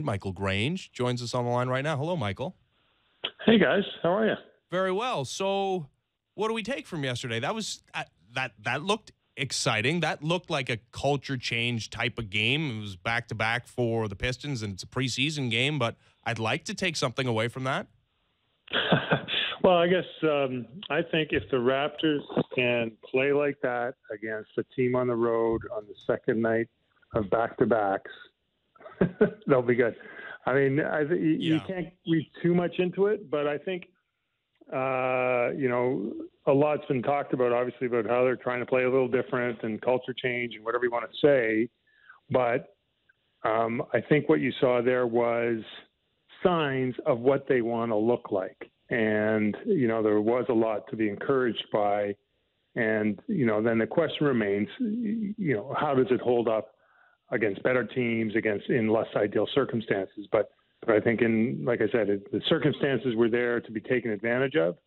Michael Grange joins us on the line right now. Hello, Michael. Hey guys, how are you? Very well. So, what do we take from yesterday? That looked exciting. That looked like a culture change type of game. It was back to back for the Pistons, and it's a preseason game. But I'd like to take something away from that. Well, I guess I think if the Raptors can play like that against a team on the road on the second night of back-to-backs, they'll be good. I mean, you can't read too much into it, but I think, a lot's been talked about, obviously, about how they're trying to play a little different and culture change and whatever you want to say. But I think what you saw there was signs of what they want to look like. And, there was a lot to be encouraged by. And, then the question remains, how does it hold up against better teams, in less ideal circumstances? But I think like I said, the circumstances were there to be taken advantage of,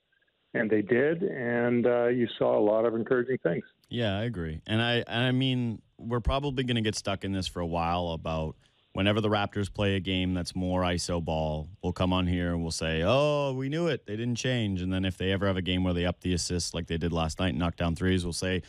and they did. And you saw a lot of encouraging things. Yeah, I agree. And I mean, we're probably going to get stuck in this for a while about whenever the Raptors play a game that's more ISO ball, we'll come on here and we'll say, oh, we knew it. They didn't change. And then if they ever have a game where they up the assists like they did last night and knock down threes, we'll say,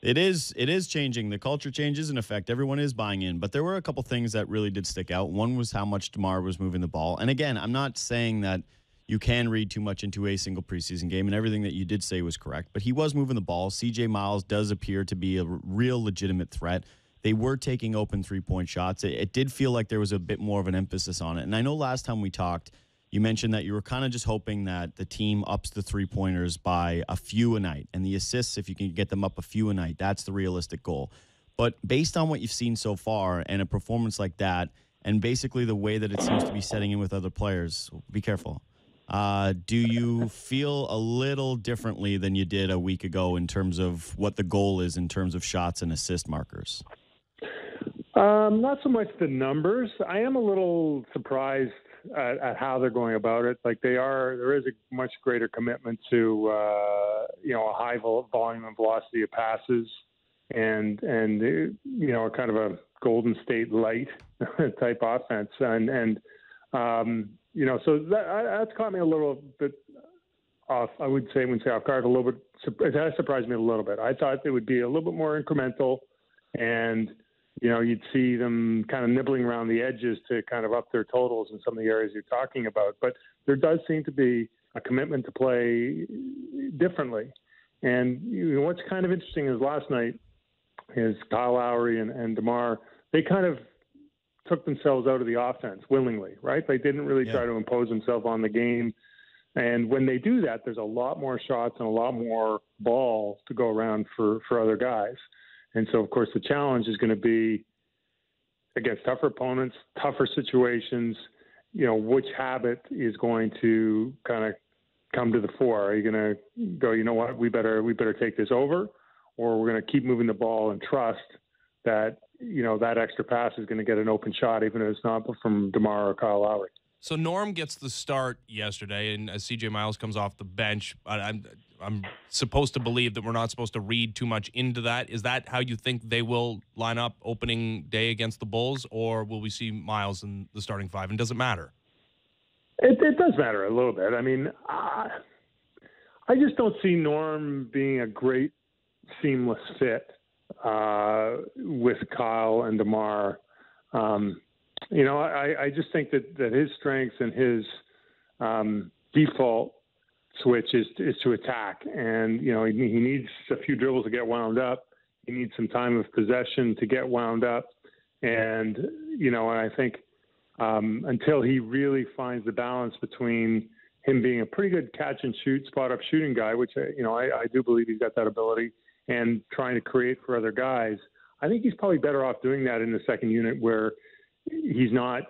it is changing. The culture change is in effect. Everyone is buying in. But there were a couple things that really did stick out. One was how much DeMar was moving the ball. And again, I'm not saying that you can read too much into a single preseason game, and everything that you did say was correct. But he was moving the ball. C.J. Miles does appear to be a real legitimate threat. They were taking open three-point shots. It did feel like there was a bit more of an emphasis on it. And I know last time we talked, you mentioned that you were kind of just hoping that the team ups the three-pointers by a few a night. And the assists, if you can get them up a few a night, that's the realistic goal. But based on what you've seen so far and a performance like that, and basically the way that it seems to be setting in with other players, be careful. Do you feel a little differently than you did a week ago in terms of what the goal is in terms of shots and assist markers? Not so much the numbers. I am a little surprised at how they're going about it. Like there is a much greater commitment to, a high volume and velocity of passes and kind of a Golden State light type offense. And so that's caught me a little bit off. I wouldn't say off guard a little bit. It has surprised me a little bit. I thought it would be a little bit more incremental, and you'd see them kind of nibbling around the edges to kind of up their totals in some of the areas you're talking about. But there does seem to be a commitment to play differently. And what's kind of interesting is last night is Kyle Lowry and DeMar, they kind of took themselves out of the offense willingly, right? They didn't really try to impose themselves on the game. And when they do that, there's a lot more shots and a lot more ball to go around for other guys. And so, of course, the challenge is going to be against tougher opponents, tougher situations, which habit is going to kind of come to the fore. Are you going to go, you know what, we better take this over, or we're going to keep moving the ball and trust that, that extra pass is going to get an open shot, even if it's not from DeMar or Kyle Lowry. So Norm gets the start yesterday, and as C.J. Miles comes off the bench, I'm supposed to believe that we're not supposed to read too much into that. Is that how you think they will line up opening day against the Bulls, or will we see Miles in the starting five? And does it matter? It does matter a little bit. I mean, I just don't see Norm being a great seamless fit with Kyle and DeMar. I just think that his strengths and his default switch is to attack. And, he needs a few dribbles to get wound up. He needs some time of possession to get wound up. And, and I think until he really finds the balance between him being a pretty good catch and shoot, spot up shooting guy, which, I do believe he's got that ability, and trying to create for other guys, I think he's probably better off doing that in the second unit where he's not,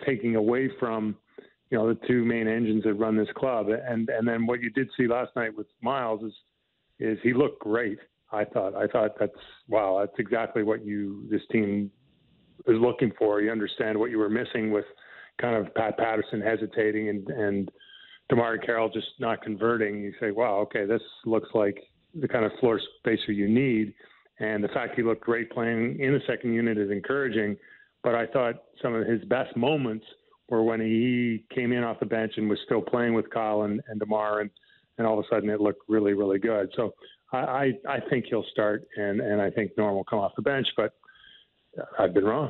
taking away from, the two main engines that run this club. And then what you did see last night with Miles is he looked great. I thought that's exactly what this team is looking for. You understand what you were missing with kind of Pat Patterson hesitating and DeMar Carroll just not converting. You say, wow, okay, this looks like the kind of floor spacer you need. And the fact he looked great playing in the second unit is encouraging. but I thought some of his best moments were when he came in off the bench and was still playing with Kyle and DeMar, and all of a sudden it looked really, really good. So I think he'll start, and I think Norm will come off the bench, but I've been wrong.